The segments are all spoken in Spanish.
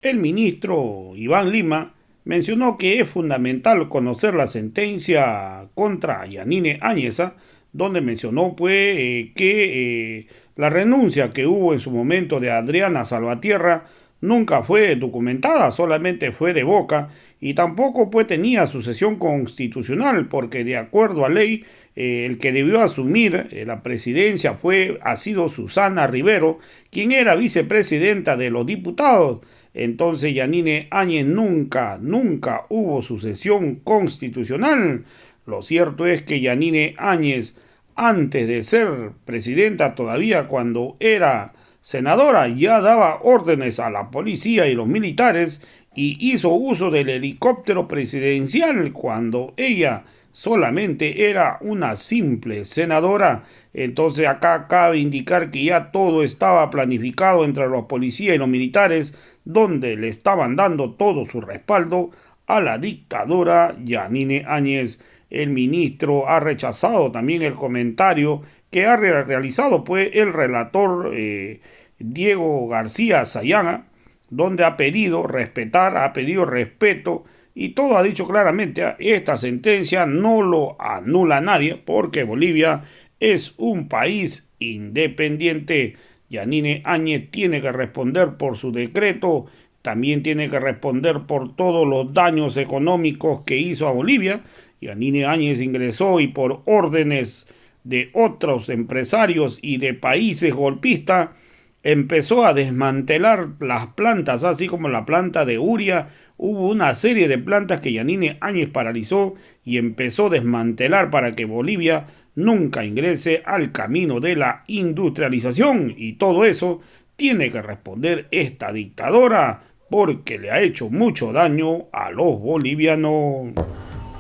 El ministro Iván Lima mencionó que es fundamental conocer la sentencia contra Yanine Áñeza, donde mencionó que la renuncia que hubo en su momento de Adriana Salvatierra nunca fue documentada, solamente fue de boca y tampoco tenía sucesión constitucional, porque de acuerdo a ley el que debió asumir la presidencia ha sido Susana Rivero, quien era vicepresidenta de los diputados. Entonces Yanine Áñez nunca hubo sucesión constitucional. Lo cierto es que Yanine Áñez, antes de ser presidenta, todavía cuando era senadora, ya daba órdenes a la policía y los militares y hizo uso del helicóptero presidencial cuando ella solamente era una simple senadora. Entonces acá cabe indicar que ya todo estaba planificado entre los policías y los militares, donde le estaban dando todo su respaldo a la dictadora Yanine Áñez. El ministro ha rechazado también el comentario que ha realizado el relator Diego García Sayana, donde ha pedido respetar, ha pedido respeto y todo ha dicho claramente, esta sentencia no lo anula nadie porque Bolivia es un país independiente. Yanine Áñez tiene que responder por su decreto, también tiene que responder por todos los daños económicos que hizo a Bolivia. Yanine Áñez ingresó y por órdenes de otros empresarios y de países golpistas empezó a desmantelar las plantas, así como la planta de Uria. Hubo una serie de plantas que Yanine Áñez paralizó y empezó a desmantelar para que Bolivia nunca ingrese al camino de la industrialización, y todo eso tiene que responder esta dictadora porque le ha hecho mucho daño a los bolivianos.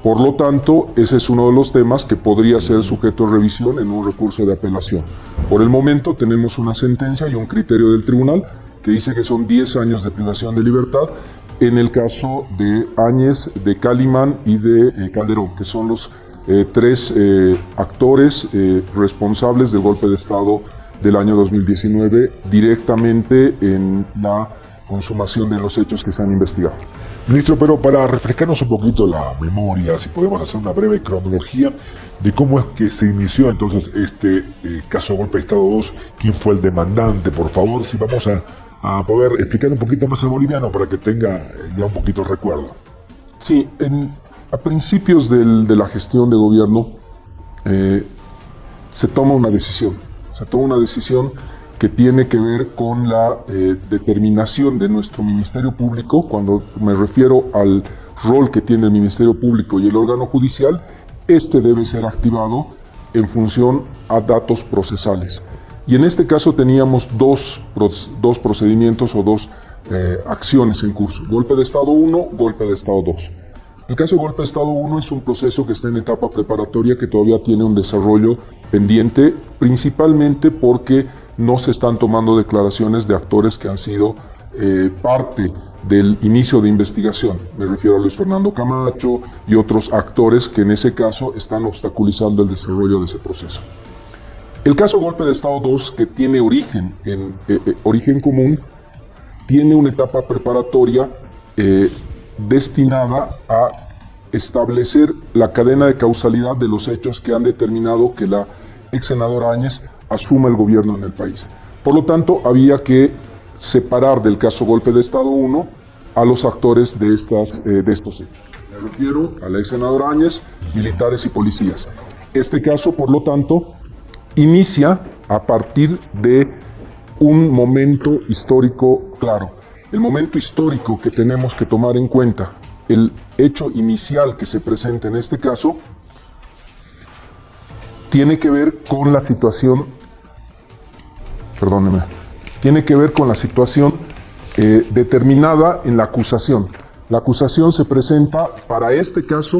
Por lo tanto, ese es uno de los temas que podría ser sujeto de revisión en un recurso de apelación. Por el momento tenemos una sentencia y un criterio del tribunal que dice que son 10 años de privación de libertad en el caso de Áñez, de Calimán y de Calderón, que son los tres actores responsables del golpe de Estado del año 2019 directamente en la consumación de los hechos que se han investigado. Ministro, pero para refrescarnos un poquito la memoria, si podemos hacer una breve cronología de cómo es que se inició entonces este caso golpe de Estado 2, quién fue el demandante, por favor, si vamos a poder explicar un poquito más al boliviano para que tenga ya un poquito de recuerdo. Sí, a principios de la gestión de gobierno se toma una decisión que tiene que ver con la determinación de nuestro Ministerio Público. Cuando me refiero al rol que tiene el Ministerio Público y el órgano judicial, este debe ser activado en función a datos procesales. Y en este caso teníamos dos procedimientos o dos acciones en curso: golpe de Estado 1, golpe de Estado 2. El caso de golpe de Estado 1 es un proceso que está en etapa preparatoria, que todavía tiene un desarrollo pendiente, principalmente porque no se están tomando declaraciones de actores que han sido parte del inicio de investigación. Me refiero a Luis Fernando Camacho y otros actores que en ese caso están obstaculizando el desarrollo de ese proceso. El caso golpe de Estado 2, que tiene origen común, tiene una etapa preparatoria destinada a establecer la cadena de causalidad de los hechos que han determinado que la ex senadora Áñez asuma el gobierno en el país. Por lo tanto, había que separar del caso golpe de Estado 1 a los actores de estos hechos. Me refiero a la ex senadora Áñez, militares y policías. Este caso, por lo tanto, inicia a partir de un momento histórico claro. El momento histórico que tenemos que tomar en cuenta, el hecho inicial que se presenta en este caso, tiene que ver con la situación, determinada en la acusación. La acusación se presenta para este caso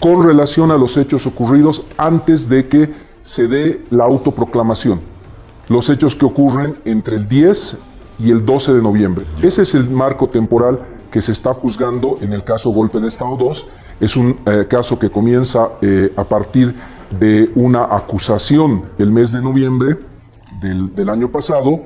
con relación a los hechos ocurridos antes de que se dé la autoproclamación. Los hechos que ocurren entre el 10 y el 12 de noviembre. Ese es el marco temporal que se está juzgando en el caso golpe de Estado 2. Es un caso que comienza a partir de una acusación el mes de noviembre del año pasado,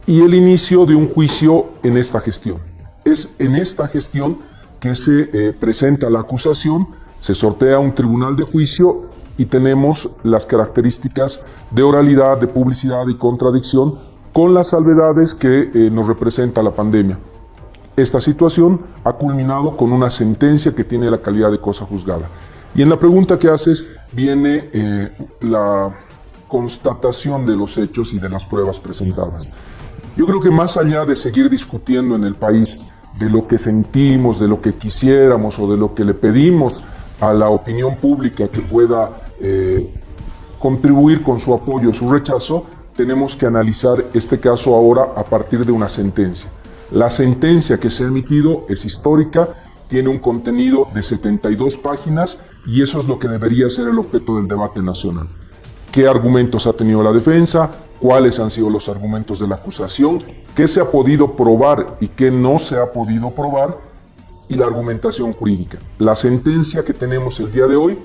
y el inicio de un juicio en esta gestión. Es en esta gestión que se presenta la acusación, se sortea un tribunal de juicio y tenemos las características de oralidad, de publicidad y contradicción con las salvedades que nos representa la pandemia. Esta situación ha culminado con una sentencia que tiene la calidad de cosa juzgada. Y en la pregunta que haces viene la constatación de los hechos y de las pruebas presentadas. Yo creo que más allá de seguir discutiendo en el país de lo que sentimos, de lo que quisiéramos o de lo que le pedimos a la opinión pública que pueda contribuir con su apoyo o su rechazo, tenemos que analizar este caso ahora a partir de una sentencia. La sentencia que se ha emitido es histórica, tiene un contenido de 72 páginas y eso es lo que debería ser el objeto del debate nacional. ¿Qué argumentos ha tenido la defensa? ¿Cuáles han sido los argumentos de la acusación? ¿Qué se ha podido probar y qué no se ha podido probar? Y la argumentación jurídica. La sentencia que tenemos el día de hoy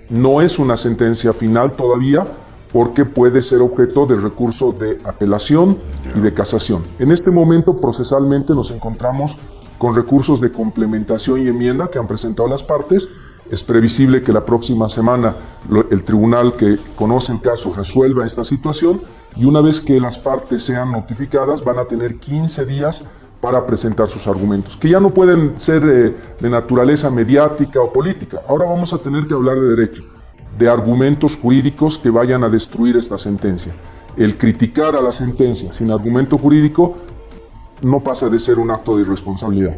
no es una sentencia final todavía porque puede ser objeto de recurso de apelación y de casación. En este momento procesalmente nos encontramos con recursos de complementación y enmienda que han presentado las partes. Es previsible que la próxima semana el tribunal que conoce el caso resuelva esta situación y una vez que las partes sean notificadas van a tener 15 días para presentar sus argumentos, que ya no pueden ser de naturaleza mediática o política. Ahora vamos a tener que hablar de derecho, de argumentos jurídicos que vayan a destruir esta sentencia. El criticar a la sentencia sin argumento jurídico no pasa de ser un acto de irresponsabilidad.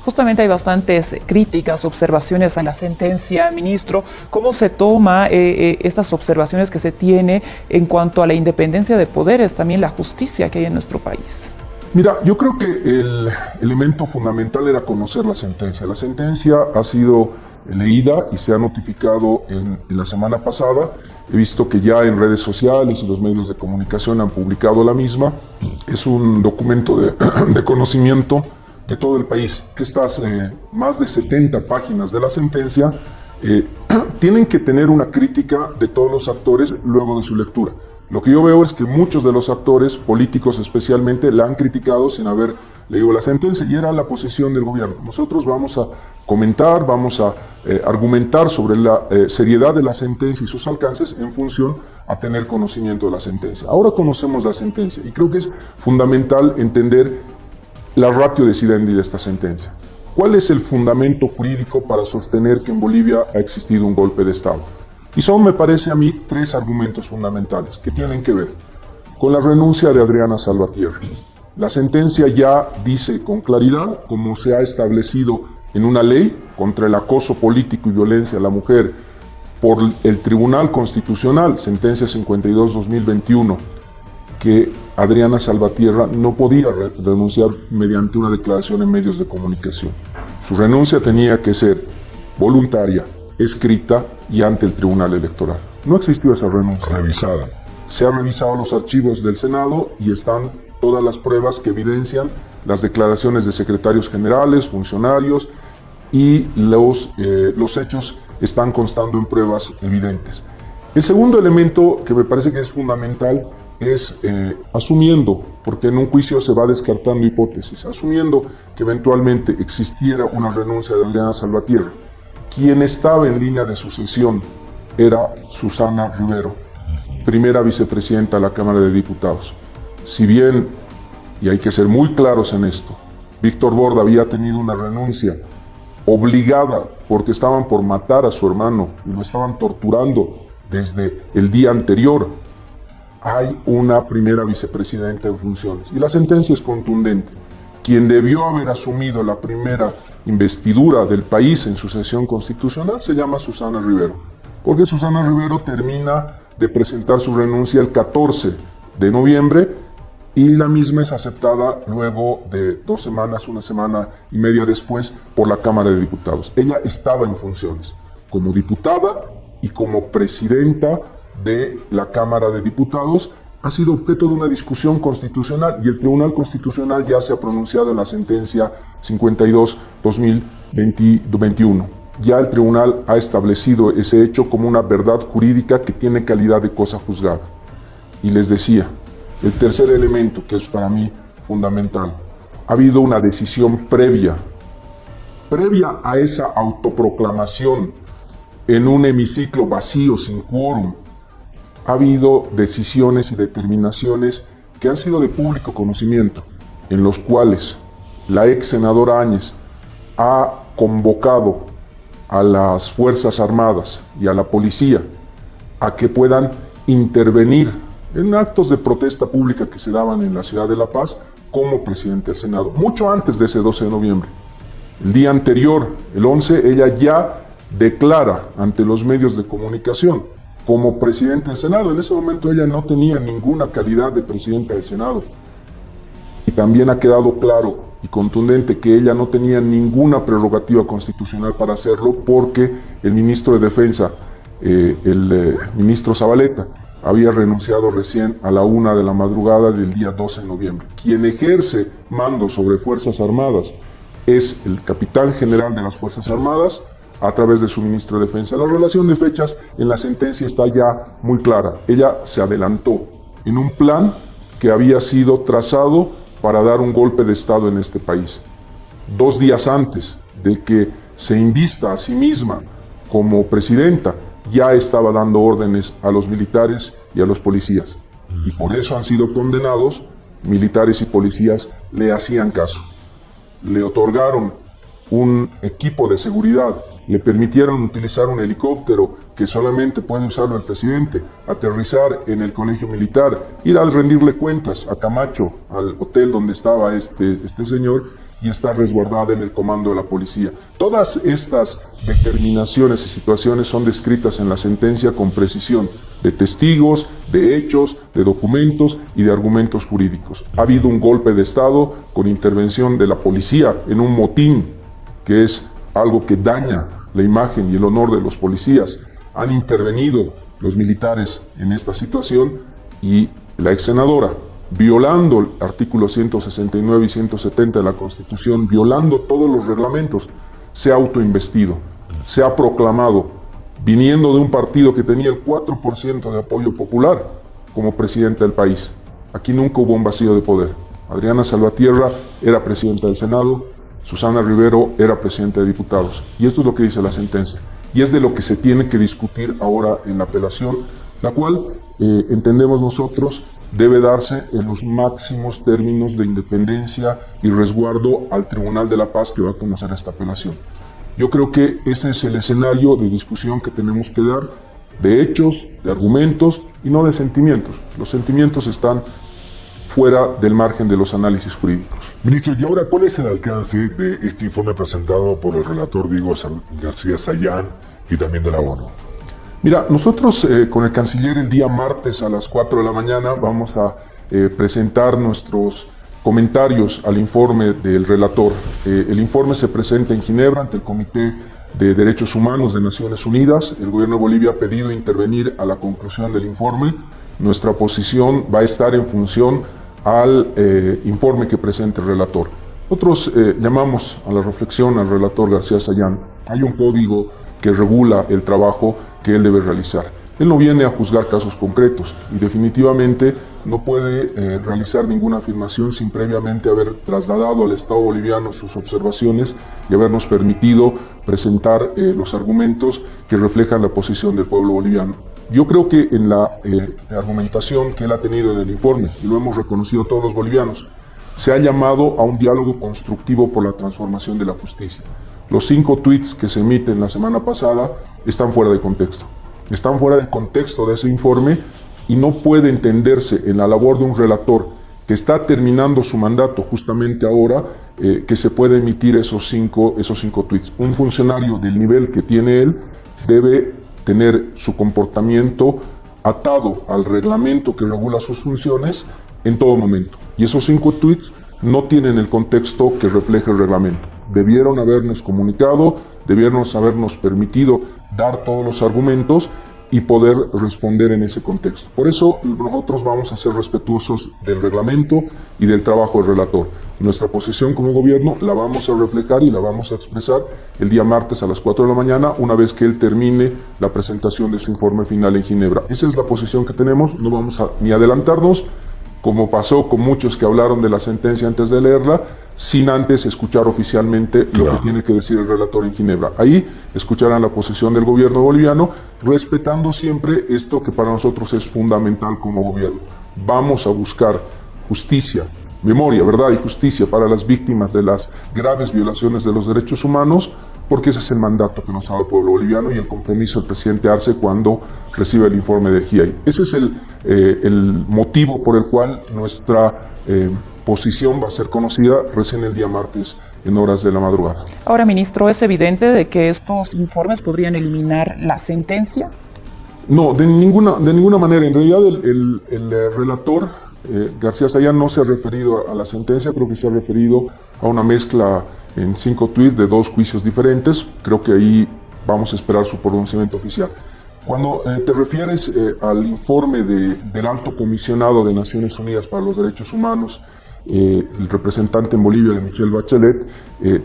Justamente hay bastantes críticas, observaciones a la sentencia, ministro. ¿Cómo se toma estas observaciones que se tiene en cuanto a la independencia de poderes, también la justicia que hay en nuestro país? Mira, yo creo que el elemento fundamental era conocer la sentencia. La sentencia ha sido leída y se ha notificado en la semana pasada. He visto que ya en redes sociales y los medios de comunicación han publicado la misma. Es un documento de conocimiento de todo el país. Estas más de 70 páginas de la sentencia tienen que tener una crítica de todos los actores luego de su lectura. Lo que yo veo es que muchos de los actores, políticos especialmente, la han criticado sin haber leído la sentencia y era la posición del gobierno. Nosotros vamos a comentar, vamos a argumentar sobre la seriedad de la sentencia y sus alcances en función a tener conocimiento de la sentencia. Ahora conocemos la sentencia y creo que es fundamental entender la ratio decidendi de esta sentencia. ¿Cuál es el fundamento jurídico para sostener que en Bolivia ha existido un golpe de Estado? Y son, me parece a mí, 3 argumentos fundamentales que tienen que ver con la renuncia de Adriana Salvatierra. La sentencia ya dice con claridad, como se ha establecido en una ley contra el acoso político y violencia a la mujer por el Tribunal Constitucional, sentencia 52-2021, que Adriana Salvatierra no podía renunciar mediante una declaración en medios de comunicación. Su renuncia tenía que ser voluntaria, escrita y ante el Tribunal Electoral. No existió esa renuncia. Revisada. Se han revisado los archivos del Senado y están todas las pruebas que evidencian las declaraciones de secretarios generales, funcionarios y los hechos están constando en pruebas evidentes. El segundo elemento que me parece que es fundamental es asumiendo, porque en un juicio se va descartando hipótesis, asumiendo que eventualmente existiera una renuncia de Adriana Salvatierra. Quien estaba en línea de sucesión era Susana Rivero, primera vicepresidenta de la Cámara de Diputados. Si bien, y hay que ser muy claros en esto, Víctor Borda había tenido una renuncia obligada porque estaban por matar a su hermano y lo estaban torturando desde el día anterior, hay una primera vicepresidenta en funciones. Y la sentencia es contundente. Quien debió haber asumido la primera investidura del país en sucesión constitucional se llama Susana Rivero, porque Susana Rivero termina de presentar su renuncia el 14 de noviembre y la misma es aceptada luego de 2 semanas, 1 semana y media después por la Cámara de Diputados. Ella estaba en funciones como diputada y como presidenta de la Cámara de Diputados. Ha sido objeto de una discusión constitucional y el Tribunal Constitucional ya se ha pronunciado en la sentencia 52-2021. Ya el tribunal ha establecido ese hecho como una verdad jurídica que tiene calidad de cosa juzgada. Y les decía, el tercer elemento, que es para mí fundamental. Ha habido una decisión previa a esa autoproclamación en un hemiciclo vacío, sin quórum. Ha habido decisiones y determinaciones que han sido de público conocimiento, en los cuales la ex senadora Áñez ha convocado a las Fuerzas Armadas y a la policía a que puedan intervenir en actos de protesta pública que se daban en la ciudad de La Paz como presidente del Senado, mucho antes de ese 12 de noviembre. El día anterior, el 11, ella ya declara ante los medios de comunicación como presidente del Senado. En ese momento ella no tenía ninguna calidad de presidenta del Senado. Y también ha quedado claro y contundente que ella no tenía ninguna prerrogativa constitucional para hacerlo, porque el ministro de Defensa, el ministro Zabaleta, había renunciado recién a la 1 de la madrugada del día 12 de noviembre. Quien ejerce mando sobre Fuerzas Armadas es el capitán general de las Fuerzas Armadas, a través de su ministro de Defensa. La relación de fechas en la sentencia está ya muy clara. Ella se adelantó en un plan que había sido trazado para dar un golpe de Estado en este país. 2 días antes de que se invista a sí misma como presidenta, ya estaba dando órdenes a los militares y a los policías. Y por eso han sido condenados. Militares y policías le hacían caso. Le otorgaron un equipo de seguridad, le permitieron utilizar un helicóptero que solamente puede usarlo el presidente, aterrizar en el colegio militar, ir a rendirle cuentas a Camacho, al hotel donde estaba este señor, y estar resguardada en el comando de la policía. Todas estas determinaciones y situaciones son descritas en la sentencia con precisión, de testigos, de hechos, de documentos y de argumentos jurídicos. Ha habido un golpe de Estado con intervención de la policía en un motín, que es algo que daña la imagen y el honor de los policías. Han intervenido los militares en esta situación y la ex senadora, violando el artículo 169 y 170 de la Constitución, violando todos los reglamentos, se ha autoinvestido, se ha proclamado, viniendo de un partido que tenía el 4% de apoyo popular, como presidente del país. Aquí nunca hubo un vacío de poder. Adriana Salvatierra era presidenta del Senado, Susana Rivero era presidenta de diputados. Y esto es lo que dice la sentencia. Y es de lo que se tiene que discutir ahora en la apelación, la cual, entendemos nosotros, debe darse en los máximos términos de independencia y resguardo al Tribunal de la Paz que va a conocer esta apelación. Yo creo que ese es el escenario de discusión que tenemos que dar, de hechos, de argumentos y no de sentimientos. Los sentimientos están fuera del margen de los análisis jurídicos. Ministro, ¿y ahora cuál es el alcance de este informe presentado por el relator Diego García Sayán y también de la ONU? Mira, nosotros con el canciller el día martes a las 4 de la mañana vamos a presentar nuestros comentarios al informe del relator. El informe se presenta en Ginebra ante el Comité de Derechos Humanos de Naciones Unidas. El gobierno de Bolivia ha pedido intervenir a la conclusión del informe. Nuestra posición va a estar en función al informe que presente el relator. Nosotros llamamos a la reflexión al relator García Sayán. Hay un código que regula el trabajo que él debe realizar. Él no viene a juzgar casos concretos y definitivamente no puede realizar ninguna afirmación sin previamente haber trasladado al Estado boliviano sus observaciones y habernos permitido presentar los argumentos que reflejan la posición del pueblo boliviano. Yo creo que en la argumentación que él ha tenido en el informe, y lo hemos reconocido todos los bolivianos, se ha llamado a un diálogo constructivo por la transformación de la justicia. Los 5 tweets que se emiten la semana pasada están fuera de contexto. Están fuera del contexto de ese informe y no puede entenderse en la labor de un relator que está terminando su mandato justamente ahora, que se puede emitir esos cinco tweets. Un funcionario del nivel que tiene él debe tener su comportamiento atado al reglamento que regula sus funciones en todo momento. Y esos 5 tweets no tienen el contexto que refleja el reglamento. Debieron habernos comunicado, debieron habernos permitido dar todos los argumentos y poder responder en ese contexto. Por eso nosotros vamos a ser respetuosos del reglamento y del trabajo del relator. Nuestra posición como gobierno la vamos a reflejar y la vamos a expresar el día martes a las 4 de la mañana, una vez que él termine la presentación de su informe final en Ginebra. Esa es la posición que tenemos, no vamos a ni adelantarnos como pasó con muchos que hablaron de la sentencia antes de leerla, sin antes escuchar oficialmente lo que tiene que decir el relator en Ginebra. Ahí escucharán la posición del gobierno boliviano, respetando siempre esto que para nosotros es fundamental como gobierno. Vamos a buscar justicia, memoria, verdad y justicia para las víctimas de las graves violaciones de los derechos humanos, porque ese es el mandato que nos ha dado el pueblo boliviano y el compromiso del presidente Arce cuando recibe el informe del GIEI. Ese es el motivo por el cual nuestra posición va a ser conocida recién el día martes en horas de la madrugada. Ahora, ministro, ¿es evidente de que estos informes podrían eliminar la sentencia? No, de ninguna manera. En realidad el relator García Sayán no se ha referido a la sentencia, creo que se ha referido a una mezcla en 5 tweets de 2 juicios diferentes. Creo que ahí vamos a esperar su pronunciamiento oficial. Cuando te refieres al informe del Alto Comisionado de Naciones Unidas para los Derechos Humanos, el representante en Bolivia de Michelle Bachelet,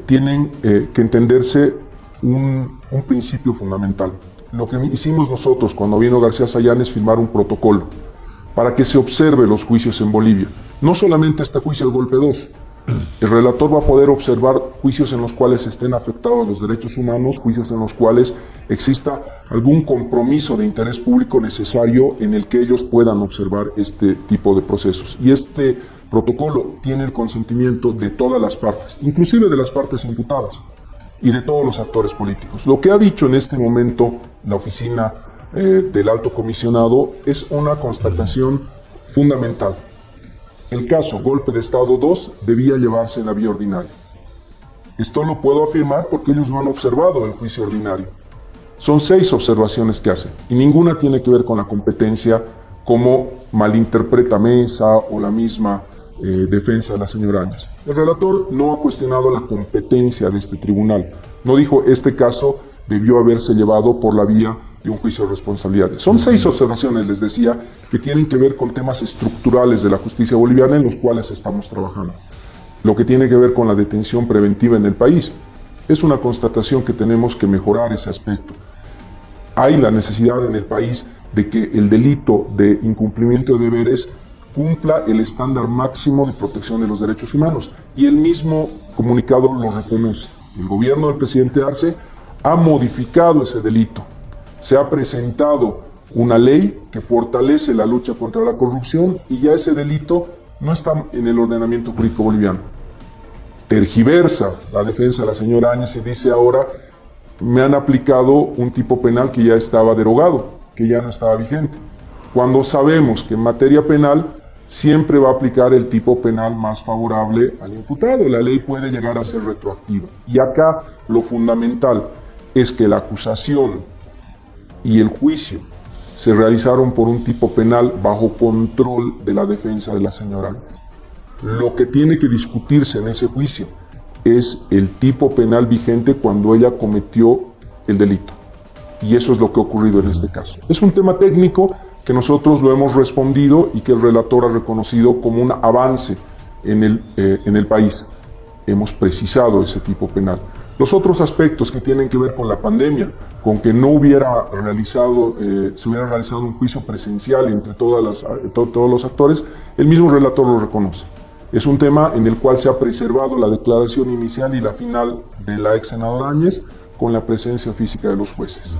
tienen que entenderse un principio fundamental. Lo que hicimos nosotros cuando vino García Sayán es firmar un protocolo para que se observe los juicios en Bolivia. No solamente este juicio del golpe 2. El relator va a poder observar juicios en los cuales estén afectados los derechos humanos, juicios en los cuales exista algún compromiso de interés público necesario en el que ellos puedan observar este tipo de procesos. Y este protocolo tiene el consentimiento de todas las partes, inclusive de las partes imputadas y de todos los actores políticos. Lo que ha dicho en este momento la oficina del Alto Comisionado es una constatación fundamental. El caso Golpe de Estado 2 debía llevarse en la vía ordinaria. Esto lo puedo afirmar porque ellos no han observado el juicio ordinario. Son 6 observaciones que hacen y ninguna tiene que ver con la competencia como malinterpreta Mesa o la misma defensa de la señora Áñez. El relator no ha cuestionado la competencia de este tribunal. No dijo este caso debió haberse llevado por la vía de un juicio de responsabilidades. Son 6 observaciones, les decía, que tienen que ver con temas estructurales de la justicia boliviana en los cuales estamos trabajando. Lo que tiene que ver con la detención preventiva en el país. Es una constatación que tenemos que mejorar ese aspecto. Hay la necesidad en el país de que el delito de incumplimiento de deberes cumpla el estándar máximo de protección de los derechos humanos. Y el mismo comunicado lo reconoce. El gobierno del presidente Arce ha modificado ese delito. Se ha presentado una ley que fortalece la lucha contra la corrupción y ya ese delito no está en el ordenamiento jurídico boliviano. Tergiversa la defensa de la señora Áñez y dice ahora me han aplicado un tipo penal que ya estaba derogado, que ya no estaba vigente. Cuando sabemos que en materia penal siempre va a aplicar el tipo penal más favorable al imputado. La ley puede llegar a ser retroactiva. Y acá lo fundamental es que la acusación y el juicio se realizaron por un tipo penal bajo control de la defensa de la señora Áñez. Lo que tiene que discutirse en ese juicio es el tipo penal vigente cuando ella cometió el delito. Y eso es lo que ha ocurrido en este caso. Es un tema técnico que nosotros lo hemos respondido y que el relator ha reconocido como un avance en el país. Hemos precisado ese tipo penal. Los otros aspectos que tienen que ver con la pandemia, con que no se hubiera realizado un juicio presencial entre todos los actores, el mismo relator lo reconoce. Es un tema en el cual se ha preservado la declaración inicial y la final de la ex senadora Áñez con la presencia física de los jueces.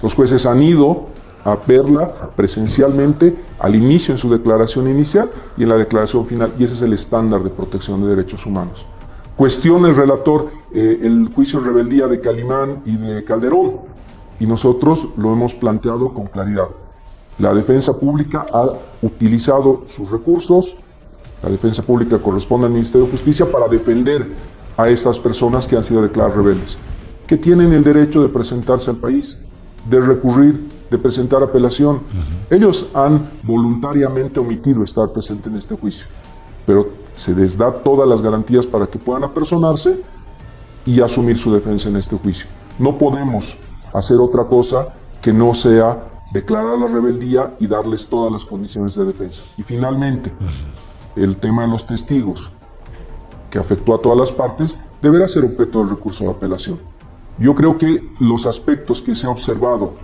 Los jueces han ido a verla presencialmente al inicio en su declaración inicial y en la declaración final, y ese es el estándar de protección de derechos humanos. Cuestiona el relator el juicio de rebeldía de Calimán y de Calderón, y nosotros lo hemos planteado con claridad. La defensa pública ha utilizado sus recursos, la defensa pública corresponde al Ministerio de Justicia para defender a estas personas que han sido declaradas rebeldes, que tienen el derecho de presentarse al país, de recurrir, de presentar apelación. Ellos han voluntariamente omitido estar presentes en este juicio, pero se les da todas las garantías para que puedan apersonarse y asumir su defensa en este juicio. No podemos hacer otra cosa que no sea declarar la rebeldía y darles todas las condiciones de defensa. Y finalmente, el tema de los testigos, que afectó a todas las partes, deberá ser objeto del recurso de apelación. Yo creo que los aspectos que se ha observado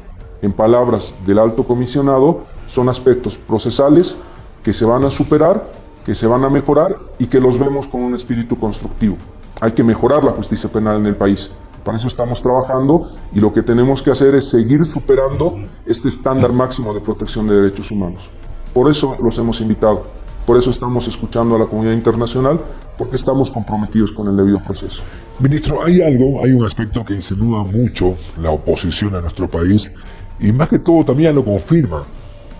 en palabras del alto comisionado son aspectos procesales que se van a superar que se van a mejorar y que los vemos con un espíritu constructivo. Hay que mejorar la justicia penal en el país. Para eso estamos trabajando y lo que tenemos que hacer es seguir superando este estándar máximo de protección de derechos humanos. Por eso los hemos invitado, por eso estamos escuchando a la comunidad internacional, porque estamos comprometidos con el debido proceso. Ministro, hay un aspecto que insinúa mucho la oposición a nuestro país y más que todo también lo confirma,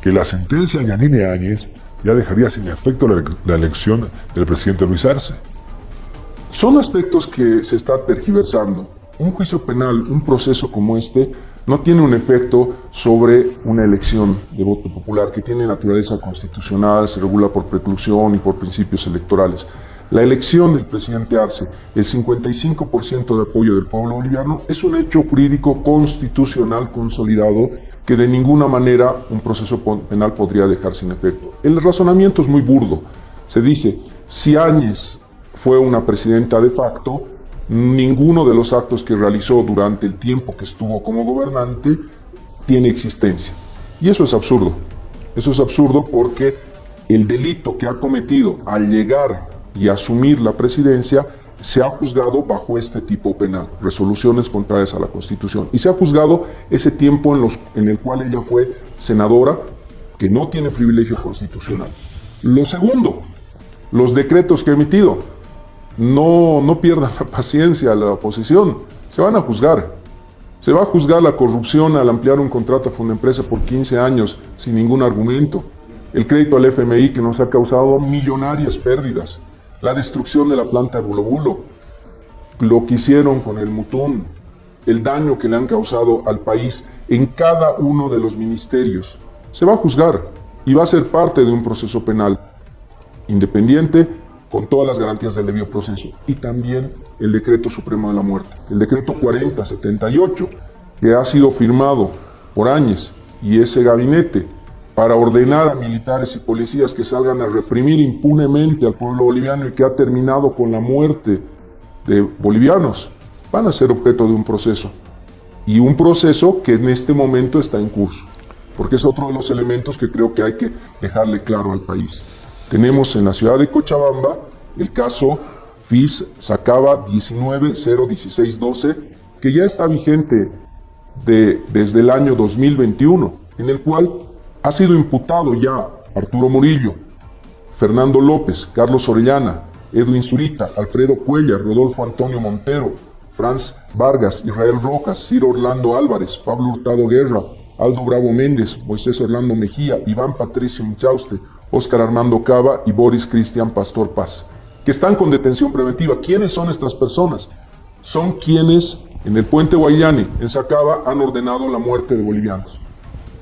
que la sentencia de Yanine Áñez ya dejaría sin efecto la elección del presidente Luis Arce. Son aspectos que se está tergiversando. Un juicio penal, un proceso como este, no tiene un efecto sobre una elección de voto popular que tiene naturaleza constitucional, se regula por preclusión y por principios electorales. La elección del presidente Arce, el 55% de apoyo del pueblo boliviano, es un hecho jurídico constitucional consolidado que de ninguna manera un proceso penal podría dejar sin efecto. El razonamiento es muy burdo. Se dice, si Áñez fue una presidenta de facto, ninguno de los actos que realizó durante el tiempo que estuvo como gobernante tiene existencia. Y eso es absurdo. Eso es absurdo porque el delito que ha cometido al llegar y asumir la presidencia se ha juzgado bajo este tipo penal, resoluciones contrarias a la Constitución. Y se ha juzgado ese tiempo en el cual ella fue senadora, que no tiene privilegio constitucional. Lo segundo, los decretos que ha emitido. No pierdan la paciencia la oposición, se van a juzgar. Se va a juzgar la corrupción al ampliar un contrato a Fundempresa por 15 años sin ningún argumento. El crédito al FMI que nos ha causado millonarias pérdidas. La destrucción de la planta de Bulo Bulo. Lo que hicieron con el Mutún. El daño que le han causado al país en cada uno de los ministerios. Se va a juzgar y va a ser parte de un proceso penal independiente, con todas las garantías del debido proceso, y también el Decreto Supremo de la Muerte, el Decreto 4078, que ha sido firmado por Áñez y ese gabinete para ordenar a militares y policías que salgan a reprimir impunemente al pueblo boliviano y que ha terminado con la muerte de bolivianos, van a ser objeto de un proceso, y un proceso que en este momento está en curso, porque es otro de los elementos que creo que hay que dejarle claro al país. Tenemos en la ciudad de Cochabamba el caso FIS-Sacaba 19-01612, que ya está vigente desde el año 2021, en el cual ha sido imputado ya Arturo Murillo, Fernando López, Carlos Orellana, Edwin Zurita, Alfredo Cuellar, Rodolfo Antonio Montero, Franz Vargas, Israel Rojas, Ciro Orlando Álvarez, Pablo Hurtado Guerra, Aldo Bravo Méndez, Moisés Orlando Mejía, Iván Patricio Inchauste, Óscar Armando Cava y Boris Cristian Pastor Paz, que están con detención preventiva. ¿Quiénes son estas personas? Son quienes en el puente Guayani, en Sacaba, han ordenado la muerte de bolivianos.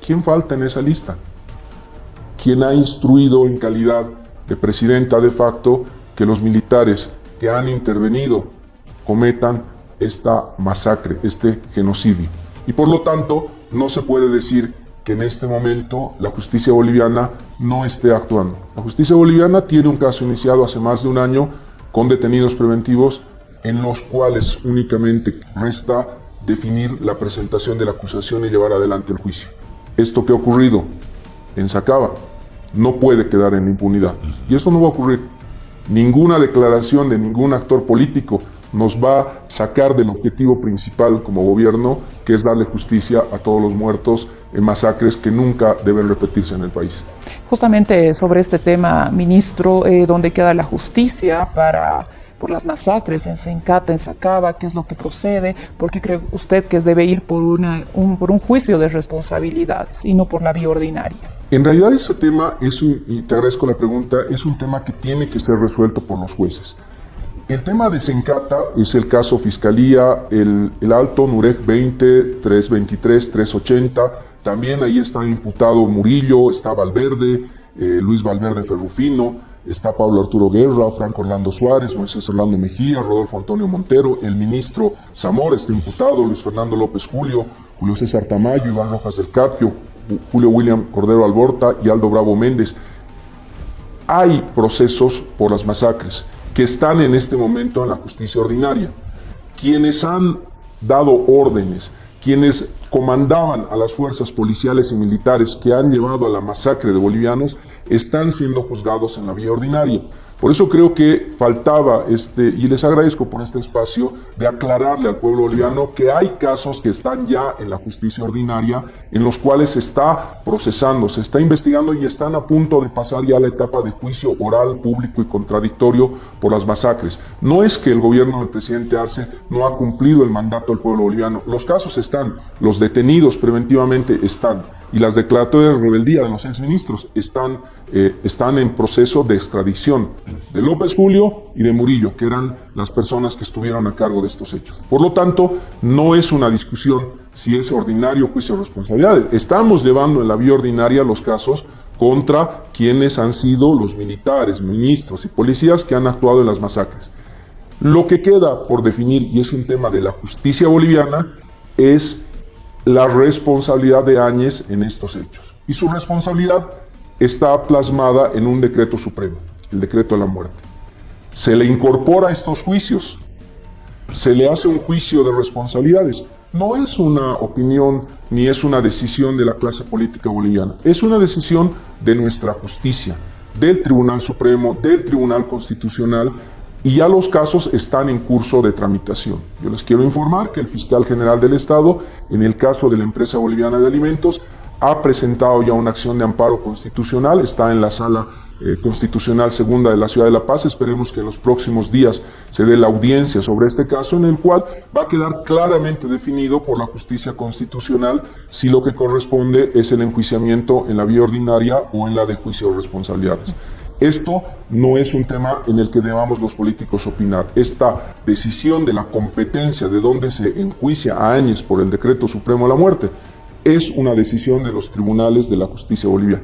¿Quién falta en esa lista? ¿Quién ha instruido en calidad de presidenta de facto que los militares que han intervenido cometan esta masacre, este genocidio? Y por lo tanto, no se puede decir que en este momento la justicia boliviana no esté actuando. La justicia boliviana tiene un caso iniciado hace más de un año con detenidos preventivos en los cuales únicamente resta definir la presentación de la acusación y llevar adelante el juicio. Esto que ha ocurrido en Sacaba no puede quedar en la impunidad, y eso no va a ocurrir. Ninguna declaración de ningún actor político nos va a sacar del objetivo principal como gobierno, que es darle justicia a todos los muertos en masacres que nunca deben repetirse en el país. Justamente sobre este tema, ministro, ¿dónde queda la justicia por las masacres en Sencata, en Sacaba? ¿Qué es lo que procede? ¿Por qué cree usted que debe ir por un juicio de responsabilidades y no por la vía ordinaria? En realidad ese tema, y te agradezco la pregunta, es un tema que tiene que ser resuelto por los jueces. El tema de Sencata es el caso Fiscalía, el Alto Nurec 20, 323, 380, también ahí está imputado Murillo, está Valverde, Luis Valverde Ferrufino, está Pablo Arturo Guerra, Franco Orlando Suárez, Moisés Orlando Mejía, Rodolfo Antonio Montero, el ministro Zamora está imputado, Luis Fernando López Julio, Julio César Tamayo, Iván Rojas del Carpio, Julio William Cordero Alborta y Aldo Bravo Méndez. Hay procesos por las masacres que están en este momento en la justicia ordinaria. Quienes han dado órdenes, quienes comandaban a las fuerzas policiales y militares que han llevado a la masacre de bolivianos están siendo juzgados en la vía ordinaria. Por eso creo que faltaba y les agradezco por este espacio de aclararle al pueblo boliviano que hay casos que están ya en la justicia ordinaria, en los cuales se está procesando, se está investigando y están a punto de pasar ya a la etapa de juicio oral, público y contradictorio por las masacres. No es que el gobierno del presidente Arce no ha cumplido el mandato del pueblo boliviano. Los casos están, los detenidos preventivamente están, y las declaratorias de rebeldía de los exministros están en proceso de extradición de López Julio y de Murillo, que eran las personas que estuvieron a cargo de estos hechos. Por lo tanto, no es una discusión si es ordinario juicio de responsabilidades. Estamos llevando en la vía ordinaria los casos contra quienes han sido los militares, ministros y policías que han actuado en las masacres. Lo que queda por definir, y es un tema de la justicia boliviana, es la responsabilidad de Áñez en estos hechos. Y su responsabilidad está plasmada en un decreto supremo, el decreto de la muerte. Se le incorpora a estos juicios, se le hace un juicio de responsabilidades. No es una opinión ni es una decisión de la clase política boliviana, es una decisión de nuestra justicia, del Tribunal Supremo, del Tribunal Constitucional, y ya los casos están en curso de tramitación. Yo les quiero informar que el fiscal general del Estado, en el caso de la empresa boliviana de alimentos, ha presentado ya una acción de amparo constitucional, está en la sala constitucional segunda de la ciudad de La Paz. Esperemos que en los próximos días se dé la audiencia sobre este caso, en el cual va a quedar claramente definido por la justicia constitucional si lo que corresponde es el enjuiciamiento en la vía ordinaria o en la de juicio de responsabilidades. Esto no es un tema en el que debamos los políticos opinar. Esta decisión de la competencia de dónde se enjuicia a Áñez por el decreto supremo de la muerte es una decisión de los tribunales de la justicia boliviana.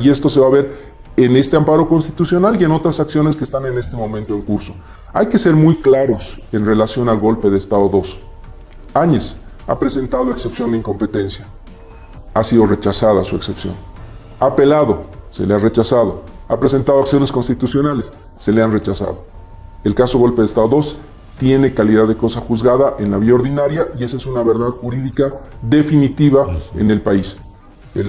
Y esto se va a ver en este amparo constitucional y en otras acciones que están en este momento en curso. Hay que ser muy claros en relación al golpe de Estado 2. Áñez ha presentado excepción de incompetencia. Ha sido rechazada su excepción. Ha apelado, se le ha rechazado. Ha presentado acciones constitucionales, se le han rechazado. El caso golpe de Estado 2 tiene calidad de cosa juzgada en la vía ordinaria y esa es una verdad jurídica definitiva en el país.